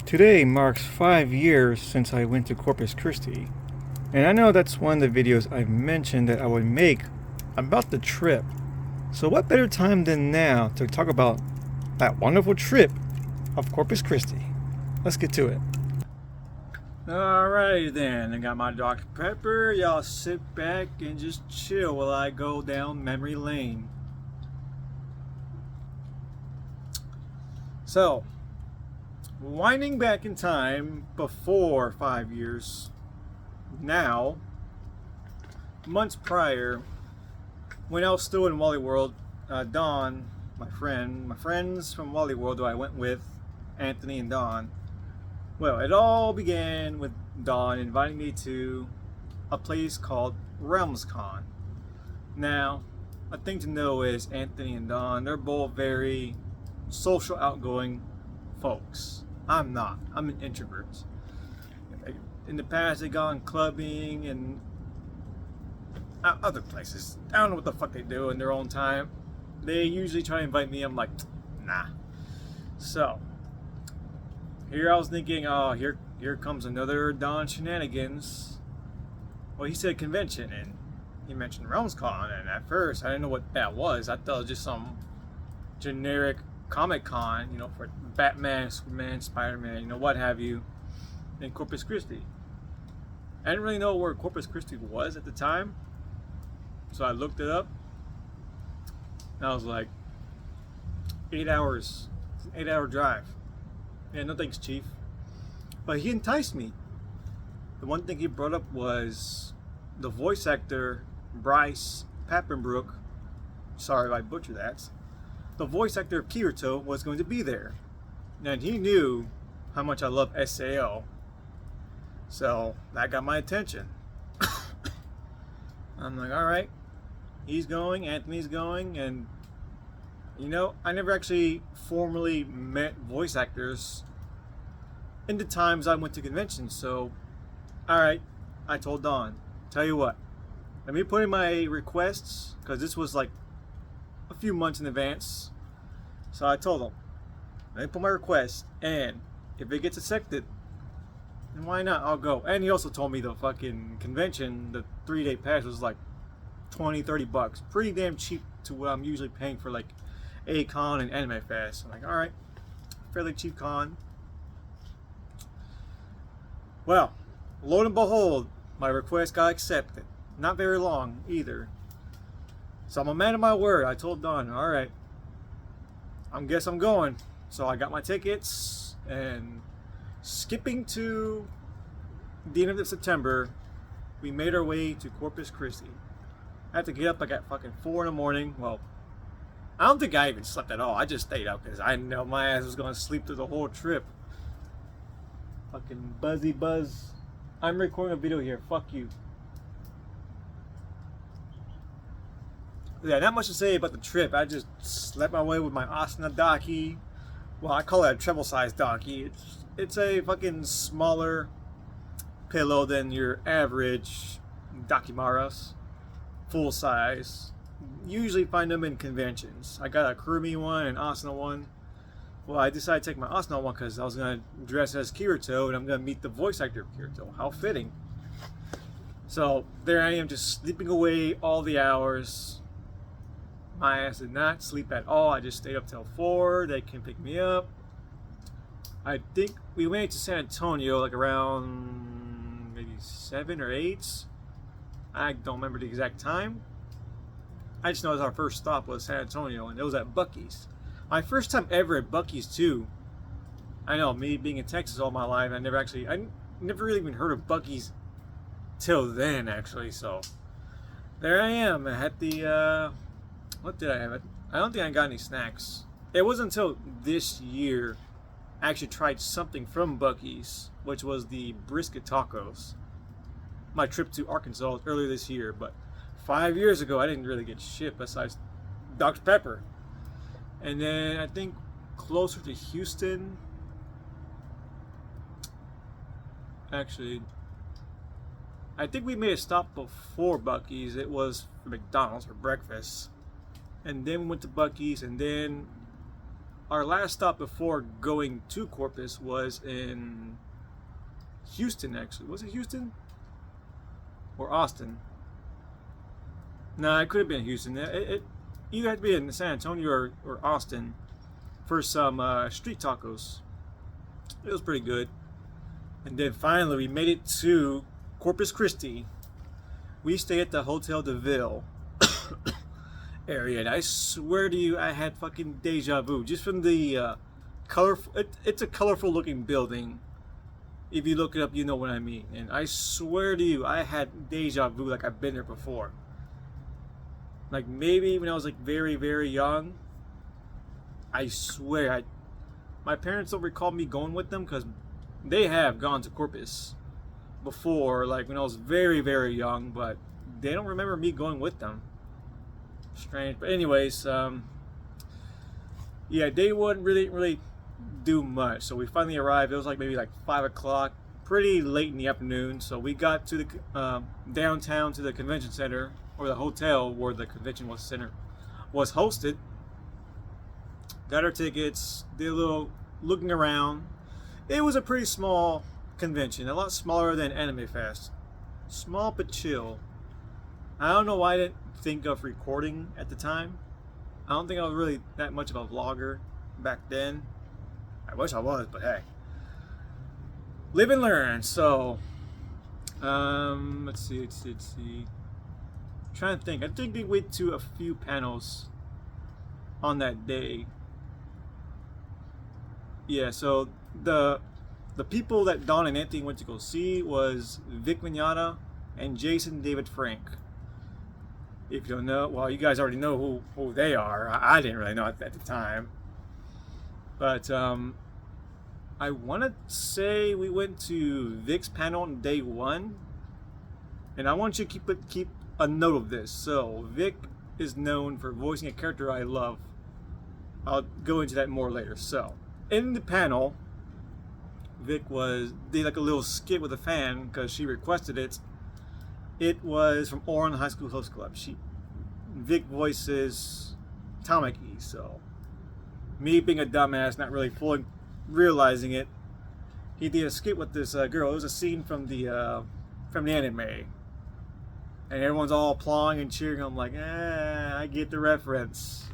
Today marks 5 years since I went to Corpus Christi, and I know that's one of the videos I've mentioned that I would make about the trip. So what better time than now to talk about that wonderful trip of Corpus Christi. Let's get to it. Alright then, I got my Dr. Pepper. Y'all sit back and just chill while I go down memory lane. So, winding back in time before 5 years, now, months prior, when I was still in Wally World, Don, my friends from Wally World who I went with, Anthony and Don, well, it all began with Don inviting me to a place called RealmsCon. Now, a thing to know is Anthony and Don, they're both very social, outgoing folks. I'm not. I'm an introvert. In the past, they've gone clubbing and other places. I don't know what the fuck they do in their own time. They usually try to invite me. I'm like, nah. So, here I was thinking, oh, here comes another Don shenanigans. Well, he said convention, and he mentioned RealmsCon, and at first, I didn't know what that was. I thought it was just some generic Comic Con, for Batman, Superman, Spider-Man, what have you, in Corpus Christi. I didn't really know where Corpus Christi was at the time, so I looked it up, and I was like, 8 hours, 8-hour drive. Yeah, no thanks, Chief. But he enticed me. The one thing he brought up was the voice actor, Bryce Papenbrook, sorry if I butchered that, the voice actor of Kirito was going to be there. And he knew how much I love SAO. So that got my attention. I'm like, alright, he's going, Anthony's going, and I never actually formally met voice actors in the times I went to conventions. So, alright, I told Don, tell you what, let me put in my requests, because this was like a few months in advance. So I told him, let me put my request, and if it gets accepted, then why not? I'll go. And he also told me the fucking convention, the 3-day pass was like $20-30, pretty damn cheap to what I'm usually paying for like a con and Anime Fest. I'm like, alright, fairly cheap con. Well, lo and behold, my request got accepted. Not very long either. So I'm a man of my word. I told Don, alright, I guess I'm going. So I got my tickets, and skipping to the end of September, we made our way to Corpus Christi. I had to get up like at fucking 4 in the morning. Well, I don't think I even slept at all. I just stayed up because I know my ass was going to sleep through the whole trip. Fucking buzzy buzz. I'm recording a video here. Fuck you. Yeah, not much to say about the trip. I just slept my way with my Asuna donkey. Well, I call it a travel-sized donkey. It's a fucking smaller pillow than your average Dakimaras. Full size. Usually find them in conventions. I got a Kurumi one and Asuna one. Well, I decided to take my Asuna one because I was going to dress as Kirito and I'm going to meet the voice actor of Kirito. How fitting. So, there I am just sleeping away all the hours. My ass did not sleep at all. I just stayed up till 4. They came pick me up. I think we went to San Antonio like around maybe 7 or 8. I don't remember the exact time. I just know our first stop was San Antonio, and it was at Buc-ee's. My first time ever at Buc-ee's too. I know, me being in Texas all my life, I never really even heard of Buc-ee's till then actually. So there I am. I had the what did I have? I don't think I got any snacks. It wasn't until this year I actually tried something from Buc-ee's, which was the brisket tacos. My trip to Arkansas earlier this year, but 5 years ago I didn't really get shit besides Dr. Pepper. And then I think closer to Houston, actually, I think we made a stop before Buc-ee's. It was for McDonald's for breakfast. And then we went to Buc-ee's, and then our last stop before going to Corpus was in Houston, actually. Was it Houston? Or Austin? No, it could have been Houston. It either had to be in San Antonio or Austin for some street tacos. It was pretty good. And then finally we made it to Corpus Christi. We stayed at the Hotel de Ville area, and I swear to you, I had fucking deja vu just from the colorful. It's a colorful looking building. If you look it up, you know what I mean. And I swear to you, I had deja vu like I've been there before. Like maybe when I was like very, very young. I swear, my parents don't recall me going with them because they have gone to Corpus before, like when I was very, very young, but they don't remember me going with them. Strange. But anyways, yeah, day one really do much. So we finally arrived. It was like maybe like 5 o'clock, pretty late in the afternoon. So we got to the downtown to the convention center, or the hotel where the convention center was hosted. Got our tickets, did a little looking around. It was a pretty small convention, a lot smaller than Anime Fest. Small but chill. I don't know why I didn't think of recording at the time. I don't think I was really that much of a vlogger back then. I wish I was, but hey. Live and learn. So, let's see. I'm trying to think. I think we went to a few panels on that day. Yeah, so the people that Don and Anthony went to go see was Vic Mignogna and Jason David Frank. If you don't know, well, you guys already know who they are. I didn't really know at the time. But I want to say we went to Vic's panel on day one. And I want you to keep a note of this. So Vic is known for voicing a character I love. I'll go into that more later. So in the panel, Vic did like a little skit with a fan because she requested it. It was from Oran High School Host Club. Vic voices Tamaki, so me being a dumbass, not really fully realizing it, he did a skit with this girl. It was a scene from the anime, and everyone's all applauding and cheering. I'm like, I get the reference.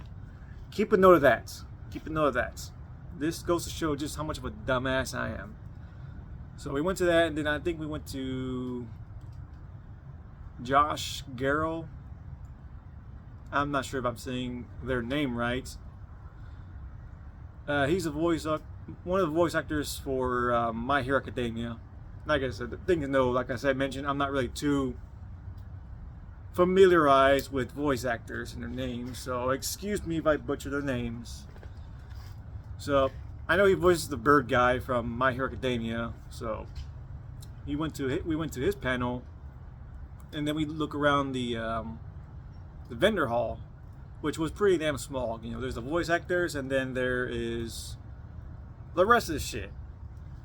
Keep a note of that. Keep a note of that. This goes to show just how much of a dumbass I am. So we went to that, and then I think we went to Josh Garrow. I'm not sure if I'm saying their name right. He's one of the voice actors for My Hero Academia. Like I said, the thing to know, like I mentioned, I'm not really too familiarized with voice actors and their names, so excuse me if I butcher their names. So I know he voices the bird guy from My Hero Academia. So we went to his panel, and then we look around the vendor hall, which was pretty damn small. You know, there's the voice actors, and then there is the rest of the shit.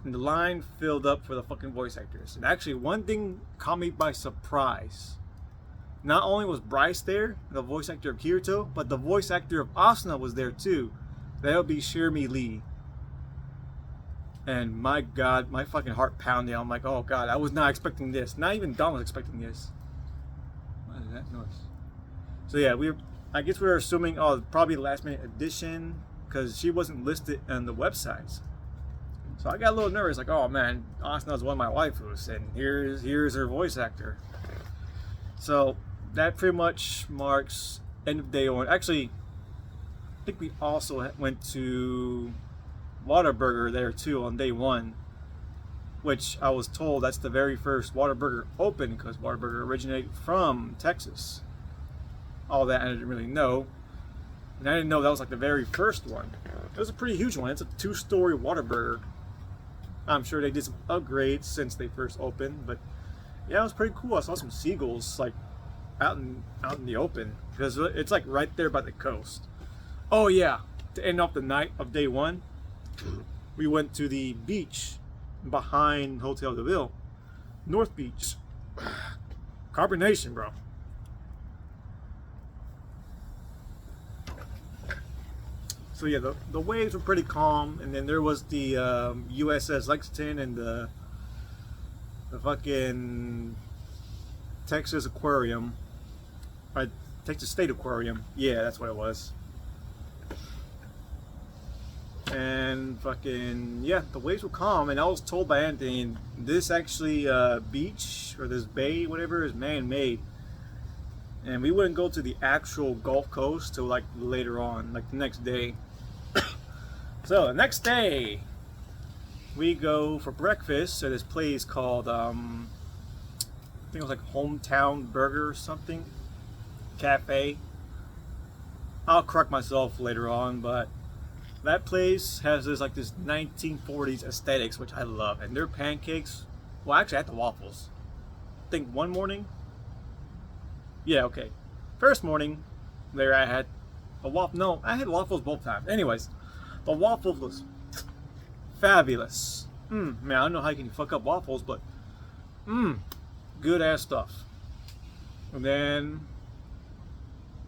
And the line filled up for the fucking voice actors. And actually, one thing caught me by surprise. Not only was Bryce there, the voice actor of Kirito, but the voice actor of Asuna was there too. That would be Shirmi Lee. And my God, my fucking heart pounded. I'm like, oh God, I was not expecting this. Not even Don was expecting this. What is that noise? So yeah, I guess we were assuming, probably last minute addition, because she wasn't listed on the websites. So I got a little nervous, like, oh man, Asuna's one of my waifus, and here's her voice actor. So that pretty much marks end of day one. Actually, I think we also went to Whataburger there too on day one, which I was told that's the very first Whataburger open, because Whataburger originated from Texas. All that I didn't really know, and I didn't know that was like the very first one. It was a pretty huge one. It's a 2-story Whataburger. I'm sure they did some upgrades since they first opened, but yeah, it was pretty cool. I saw some seagulls like out in the open, because it's like right there by the coast. Oh yeah, to end off the night of day one, we went to the beach behind Hotel de Ville, North Beach. Carbonation, bro. So yeah, the waves were pretty calm, and then there was the USS Lexington and the fucking Texas Aquarium, Texas State Aquarium. Yeah, that's what it was. And fucking yeah, the waves were calm, and I was told by Anthony this actually beach or this bay, whatever, is man-made, and we wouldn't go to the actual Gulf Coast till like later on, like the next day. So the next day, we go for breakfast at this place called I think it was like Hometown Burger or something cafe. I'll correct myself later on, but that place has this 1940s aesthetics, which I love, and their pancakes. Well, actually, I had the waffles. I think one morning. Yeah, okay. First morning, there I had a waffle. No, I had waffles both times. Anyways, the waffle was fabulous. Man, I don't know how you can fuck up waffles, but good ass stuff. And then,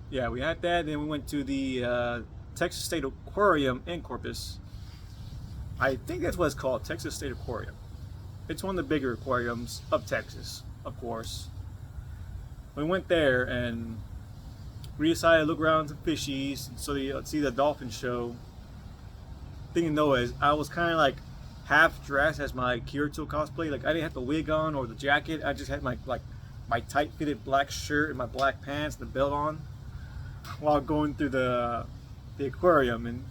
yeah, we had that. Then we went to the Texas State Aquarium in Corpus. I think that's what it's called, Texas State Aquarium. It's one of the bigger aquariums of Texas, of course. We went there and we decided to look around some fishies so you see the dolphin show. Thing to know is I was kind of like half dressed as my Kirito cosplay. Like I didn't have the wig on or the jacket. I just had my tight fitted black shirt and my black pants and the belt on while going through the aquarium, and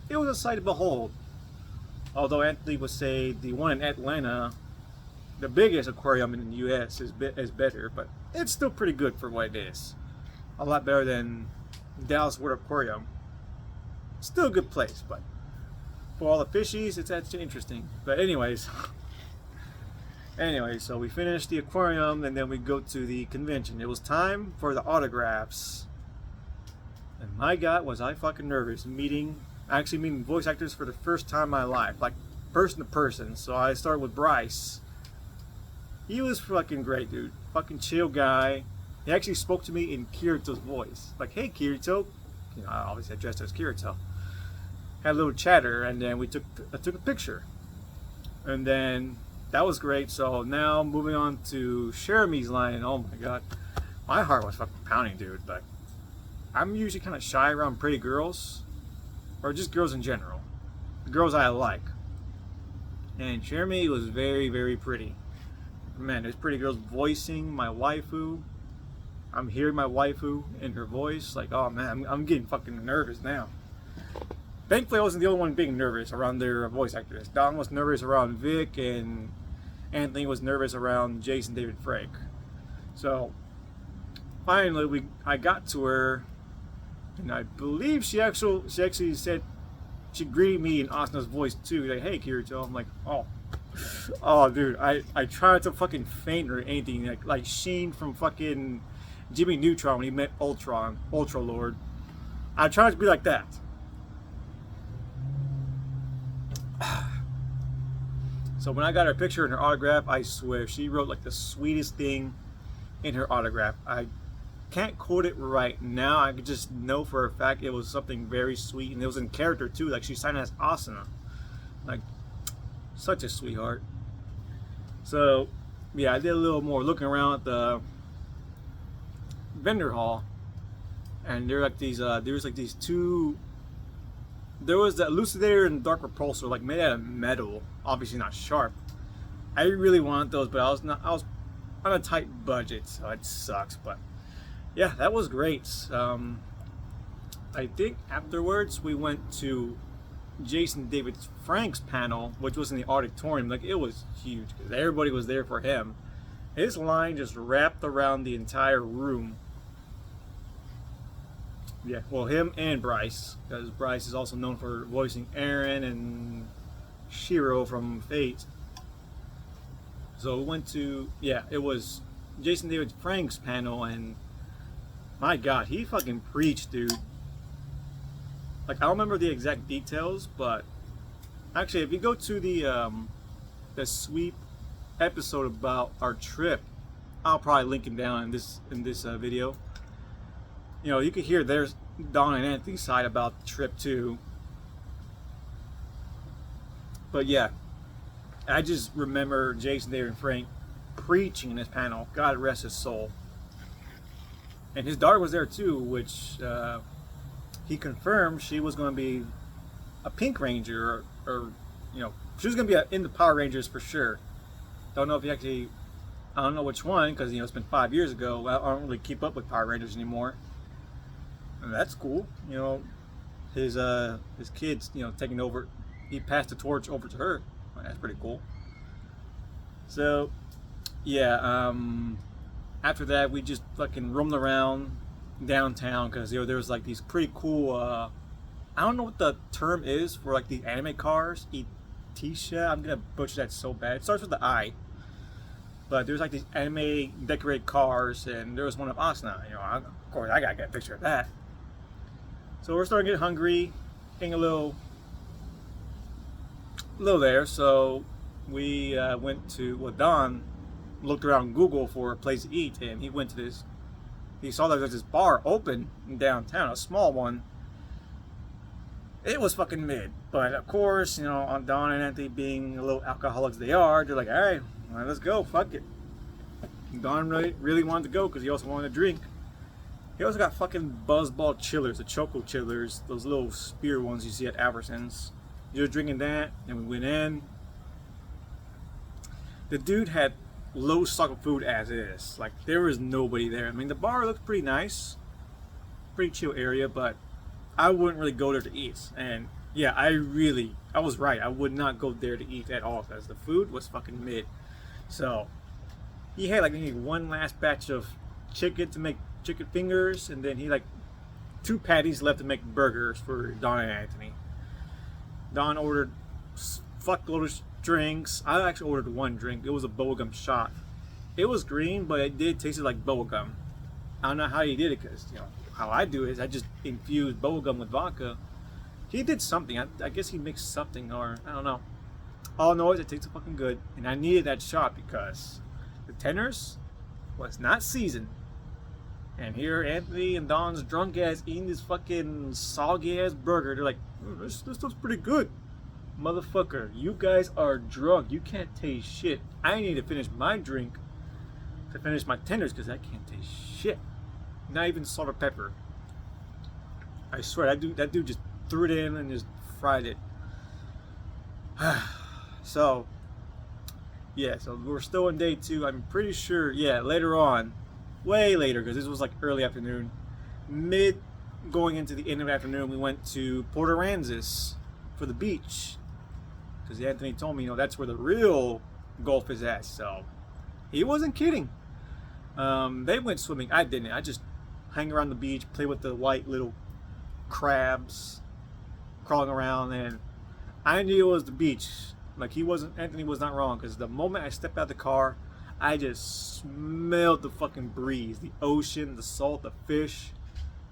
it was a sight to behold. Although Anthony would say the one in Atlanta, the biggest aquarium in the U.S., is better, but it's still pretty good for what it is. A lot better than Dallas World Aquarium. Still a good place, but for all the fishies, it's actually interesting. But anyways, so we finished the aquarium, and then we go to the convention. It was time for the autographs. And my God, was I fucking nervous actually meeting voice actors for the first time in my life, like person to person. So I started with Bryce. He was fucking great, dude. Fucking chill guy. He actually spoke to me in Kirito's voice. Like, hey Kirito. You know, I obviously dressed as Kirito. Had a little chatter, and then I took a picture. And then that was great. So now moving on to Jeremy's line, and oh my God. My heart was fucking pounding, dude. But I'm usually kind of shy around pretty girls, or just girls in general, the girls I like. And Jeremy was very, very pretty. Man, there's pretty girls voicing my waifu. I'm hearing my waifu in her voice. Like, oh man, I'm getting fucking nervous now. Thankfully, I wasn't the only one being nervous around their voice actors. Don was nervous around Vic, and Anthony was nervous around Jason David Frank. So finally, I got to her. And I believe she actually said, she greeted me in Asna's voice too, like, hey Kirito. I'm like, oh dude, I tried to fucking faint or anything, like Sheen from fucking Jimmy Neutron when he met Ultra Lord. I tried to be like that. So when I got her picture and her autograph, I swear she wrote like the sweetest thing in her autograph. I can't quote it right now. I could just know for a fact it was something very sweet, and it was in character too. Like she signed as Asuna. Like such a sweetheart. So yeah, I did a little more looking around at the vendor hall, and there were like these two. There was the Elucidator and Dark Repulsor, like made out of metal, obviously not sharp. I really wanted those, but I was on a tight budget, so it sucks. But yeah, that was great. I think afterwards we went to Jason David Frank's panel, which was in the auditorium. Like it was huge because everybody was there for him. His line just wrapped around the entire room. Yeah, well, him and Bryce, because Bryce is also known for voicing Aaron and Shiro from Fate. So we went to, yeah, it was Jason David Frank's panel, and my God, he fucking preached, dude. Like, I don't remember the exact details, but actually, if you go to the sweep episode about our trip, I'll probably link him down in this video. You know, you could hear Don and Anthony's side about the trip too. But yeah, I just remember Jason, David, and Frank preaching in this panel. God rest his soul. And his daughter was there too, which he confirmed she was going to be a Pink Ranger, or you know, she was going to be in the Power Rangers for sure. Don't know if he actually, I don't know which one, because you know it's been 5 years ago. I don't really keep up with Power Rangers anymore. And that's cool. You know, his kids, you know, taking over. He passed the torch over to her. That's pretty cool. So, yeah. After that, we just fucking roamed around downtown because you know there was like these pretty cool. I don't know what the term is for like the anime cars. Itisha. I'm gonna butcher that so bad. It starts with the I. But there's like these anime decorated cars, and there was one of Asuna. You know, of course, I gotta get a picture of that. So we're starting to get hungry, getting a little there. So we went to, well, Don looked around Google for a place to eat, and he went to this. He saw that there's this bar open in downtown, a small one. It was fucking mid, but of course, you know, on Don and Anthony being a little alcoholics they are, they're like, all right, let's go, fuck it. Don really wanted to go because he also wanted to drink. He also got fucking buzzball chillers, the choco chillers, those little spear ones you see at Albertsons. He was drinking that, and we went in. The dude had low stock of food as is. Like, there was nobody there. I mean, the bar looked pretty nice, pretty chill area, but I wouldn't really go there to eat. And yeah, I was right. I would not go there to eat at all because the food was fucking mid. So he had like maybe one last batch of chicken to make chicken fingers, and then he like 2 patties left to make burgers for Don and Anthony. Don ordered fuckload of drinks. I actually ordered 1 drink. It was a bubblegum shot. It was green, but it did taste like bubblegum. I don't know how he did it, because you know how I do it is I just infuse bubblegum with vodka. He did something. I guess he mixed something, or I don't know. All I know is it tastes fucking good, and I needed that shot because the tenders was not seasoned. And here Anthony and Don's drunk ass eating this fucking soggy ass burger. They're like, this looks pretty good. Motherfucker, you guys are drunk. You can't taste shit. I need to finish my drink to finish my tenders because I can't taste shit. Not even salt or pepper. I swear, that dude just threw it in and just fried it. So, yeah, so we're still on day 2. I'm pretty sure, yeah, later on, way later, because this was like early afternoon, mid going into the end of the afternoon, we went to Port Aransas for the beach, because Anthony told me, you know, that's where the real Gulf is at. So he wasn't kidding. They went swimming. I didn't. I just hang around the beach, play with the white little crabs crawling around, and I knew it was the beach. Like, Anthony was not wrong, because the moment I stepped out of the car, I just smelled the fucking breeze, the ocean, the salt, the fish.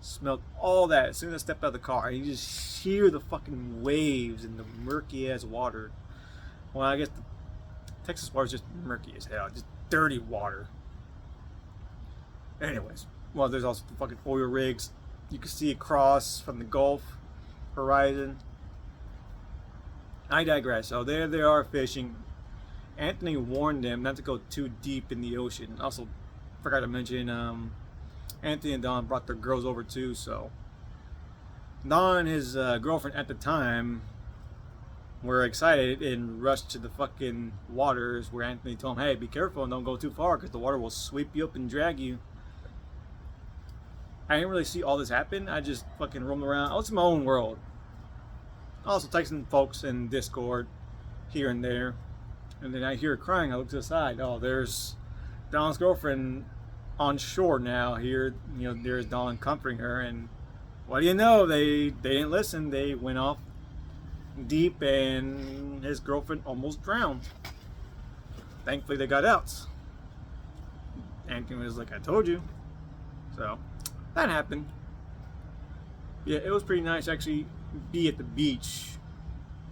Smelled all that as soon as I stepped out of the car. You just hear the fucking waves and the murky ass water. Well, I guess the Texas water is just murky as hell, just dirty water. Anyways, well, there's also the fucking oil rigs. You can see across from the Gulf horizon. I digress. So there they are fishing. Anthony warned them not to go too deep in the ocean. Also, forgot to mention, Anthony and Don brought their girls over too, so Don and his girlfriend at the time were excited and rushed to the fucking waters where Anthony told him, hey, be careful and don't go too far because the water will sweep you up and drag you. I didn't really see all this happen. I just fucking roamed around. I was in my own world. Also texting folks in Discord here and there. And then I hear her crying. I look to the side. Oh, there's Don's girlfriend on shore now. Here, you know, there's Don comforting her. And what do you know? They didn't listen. They went off deep, and his girlfriend almost drowned. Thankfully, they got out. Anthony was like, I told you. So that happened. Yeah, it was pretty nice to actually be at the beach.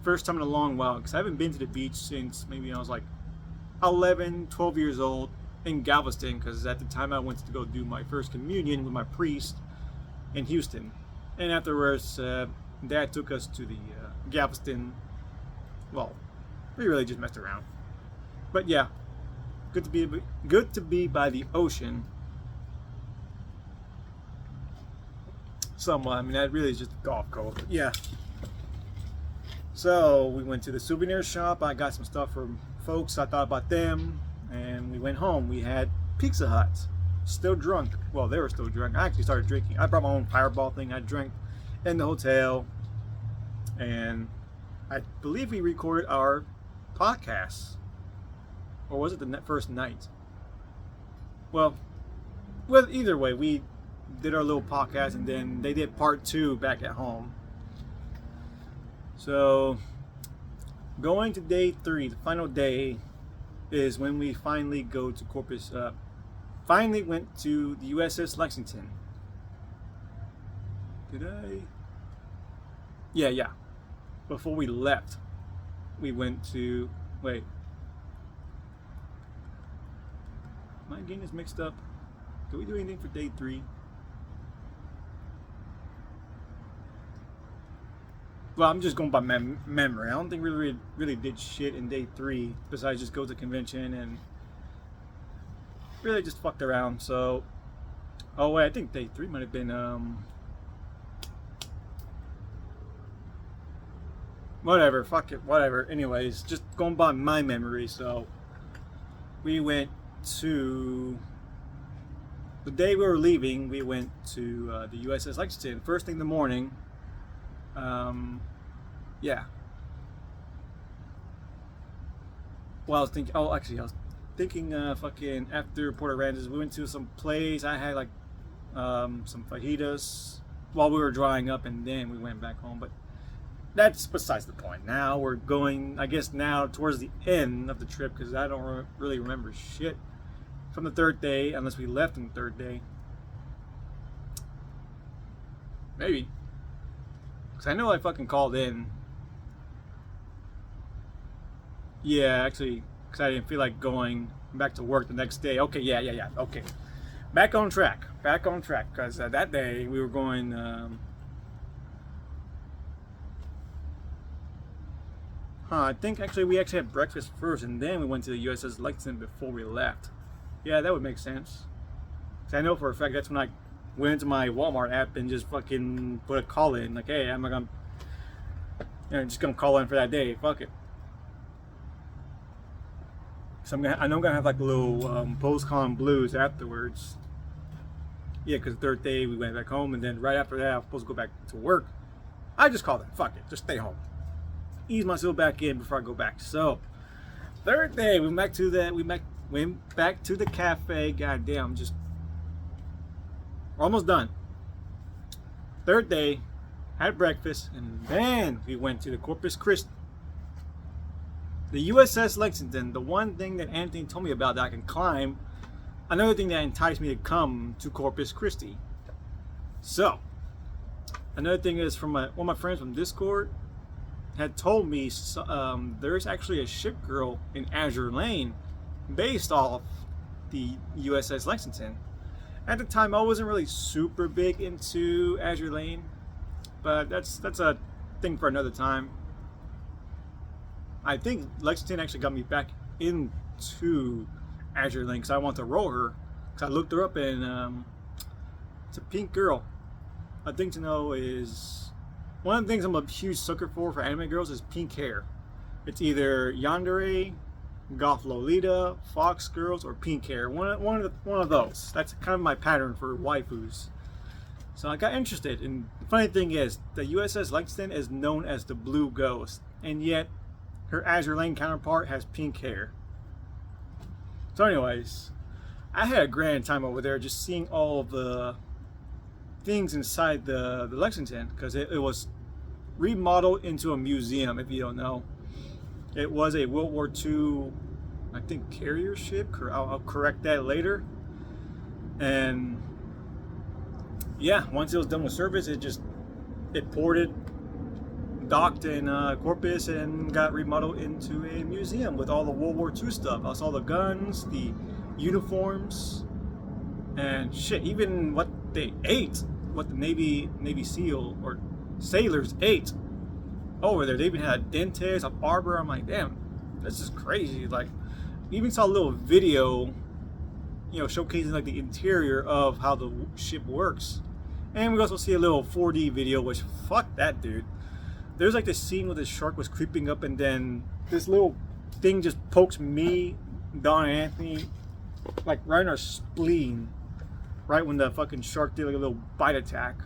First time in a long while, because I haven't been to the beach since maybe I was like 11, 12 years old in Galveston, because at the time I went to go do my first communion with my priest in Houston. And afterwards, Dad took us to the Galveston. Well, we really just messed around. But yeah, good to be by the ocean. Somewhat. I mean, that really is just a golf course. But yeah. So we went to the souvenir shop. I got some stuff from folks. I thought about them, and we went home. We had Pizza Hut. Still drunk. Well, they were still drunk. I actually started drinking. I brought my own Fireball thing. I drank in the hotel, and I believe we recorded our podcast, or was it the first night? Well, either way, we did our little podcast, and then they did part 2 back at home. So, going to day 3, the final day, is when we finally go to Corpus. Finally went to the USS Lexington. Did I? Yeah. Before we left, we went to. Wait. Am I getting this mixed up? Did we do anything for day 3? Well, I'm just going by memory. I don't think we really did shit in day 3 besides just go to the convention and really just fucked around. So, oh wait, I think day 3 might have been whatever. Fuck it, whatever. Anyways, just going by my memory. So, we went to the day we were leaving. We went to the USS Lexington first thing in the morning. Yeah. Well, I was thinking, fucking after Port Aransas, we went to some place. I had like some fajitas while we were drying up, and then we went back home. But that's besides the point. Now we're going, I guess, now towards the end of the trip, because I don't really remember shit from the 3rd day, unless we left on the 3rd day. Maybe. Because I know I fucking called in. Yeah, actually, because I didn't feel like going back to work the next day. Okay, yeah. Okay. Back on track. Because that day we were going. I think actually we had breakfast first, and then we went to the USS Lexington before we left. Yeah, that would make sense. Because I know for a fact that's when I went into my Walmart app and just fucking put a call in. Like, hey, I'm just gonna call in for that day. Fuck it. So I know I'm gonna have like a little post-con blues afterwards. Yeah, because the 3rd day we went back home, and then right after that I was supposed to go back to work. I just called in. Fuck it, just stay home. Ease myself back in before I go back. So, 3rd day we went back to the cafe. Goddamn, we're almost done. 3rd day, had breakfast, and then we went to the Corpus Christi. The USS Lexington, the one thing that Anthony told me about that I can climb, another thing that enticed me to come to Corpus Christi. So, another thing is from one of my friends from Discord had told me there's actually a ship girl in Azure Lane based off the USS Lexington. At the time, I wasn't really super big into Azure Lane, but that's a thing for another time. I think Lexington actually got me back into Azure Lane because I want to roll her. Because I looked her up, and it's a pink girl. A thing to know is one of the things I'm a huge sucker for anime girls is pink hair. It's either yandere, goth Lolita, fox girls, or pink hair. One of those. That's kind of my pattern for waifus. So I got interested. And the funny thing is, the USS Lexington is known as the Blue Ghost, and yet her Azure Lane counterpart has pink hair. So anyways, I had a grand time over there just seeing all of the things inside the Lexington, because it was remodeled into a museum, if you don't know. It was a World War II, I think, carrier ship. I'll correct that later. And yeah, once it was done with service, it ported, docked in Corpus, and got remodeled into a museum with all the World War II stuff. I saw the guns, the uniforms, and shit, even what they ate what the Navy SEAL or sailors ate over there. They even had a dentist, a barber. I'm like, damn, this is crazy. Like, we even saw a little video, you know, showcasing like the interior of how the ship works. And we also see a little 4D video, which fuck that, dude. There's like this scene where the shark was creeping up, and then this little thing just pokes me, Don, and Anthony, like right in our spleen, right when the fucking shark did like a little bite attack.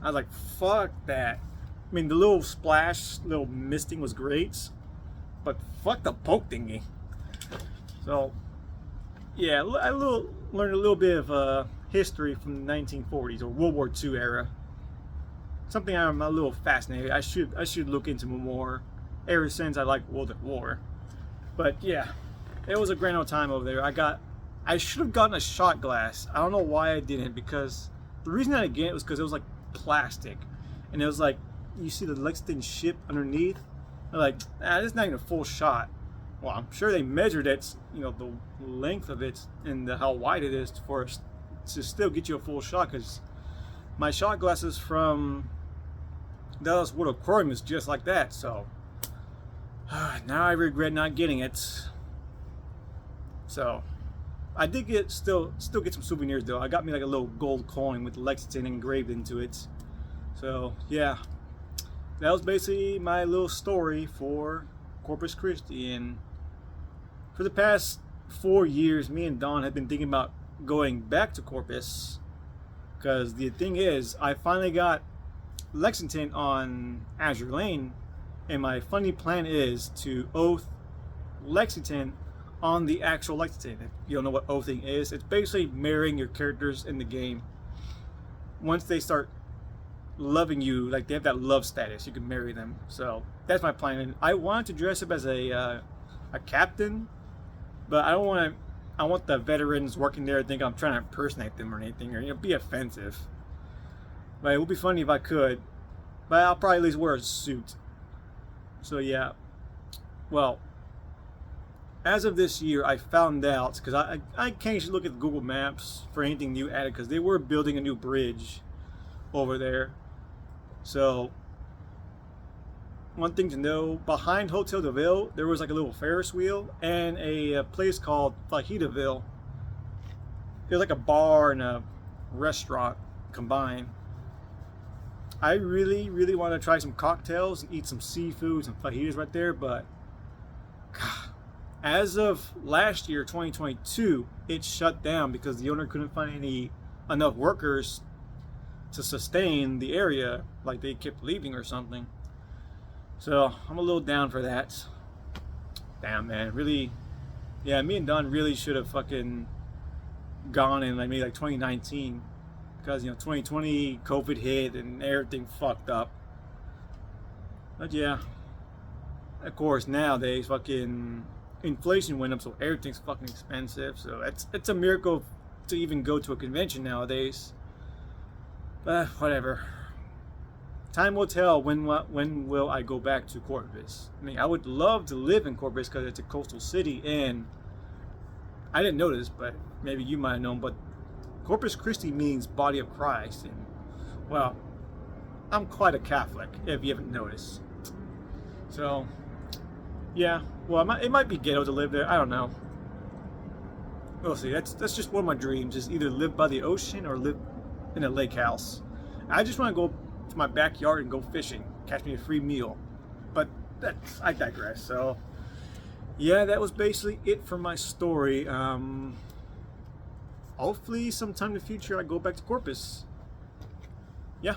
I was like, fuck that. I mean, the little splash, little misting was great, but fuck the poke thingy. So, yeah, I learned a little bit of history from the 1940s or World War II era. Something I'm a little fascinated. I should look into more. Ever since I like World at War. But yeah, it was a grand old time over there. I should have gotten a shot glass. I don't know why I didn't, because the reason I didn't get it was because it was like plastic, and it was like, you see the Lexington ship underneath. I'm like, this is not even a full shot. Well, I'm sure they measured it, you know, the length of it and how wide it is for us to still get you a full shot, because my shot glasses from Dallas World Aquarium is just like that. So now I regret not getting it. So I did still get some souvenirs though. I got me like a little gold coin with Lexington engraved into it. So yeah, that was basically my little story for Corpus Christi. And for the past 4 years, me and Don have been thinking about going back to Corpus, because the thing is, I finally got Lexington on Azure Lane, and my funny plan is to oath Lexington on the actual Lexington. If you don't know what oathing is, it's basically marrying your characters in the game. Once they start loving you, like they have that love status, you can marry them. So that's my plan. And I wanted to dress up as a captain, but I don't want to. I want the veterans working there to think I'm trying to impersonate them or anything, or, you know, be offensive. But it would be funny if I could. But I'll probably at least wear a suit. So yeah. Well, as of this year, I found out, because I can't look at Google Maps for anything new added, because they were building a new bridge over there. So one thing to know, behind Hotel de Ville, there was like a little Ferris wheel and a place called Fajitaville. It was like a bar and a restaurant combined. I really want to try some cocktails and eat some seafood, some fajitas right there, but God, as of last year, 2022, it shut down because the owner couldn't find enough workers to sustain the area. Like, they kept leaving or something. So I'm a little down for that. Damn, man, really, yeah, me and Don really should have fucking gone in like maybe like 2019, because, you know, 2020 COVID hit and everything fucked up. But yeah, of course nowadays fucking inflation went up, so everything's fucking expensive. So it's a miracle to even go to a convention nowadays. But whatever. Time will tell when will I go back to Corpus. I mean, I would love to live in Corpus because it's a coastal city, and I didn't know this, but maybe you might have known, but Corpus Christi means body of Christ. And, well, I'm quite a Catholic, if you haven't noticed. So, yeah, well, it might be ghetto to live there. I don't know. We'll see. That's just one of my dreams, is either live by the ocean or live in a lake house. I just want to go to my backyard and go fishing, catch me a free meal. But I digress. So yeah, that was basically it for my story. Hopefully sometime in the future I go back to Corpus. Yeah.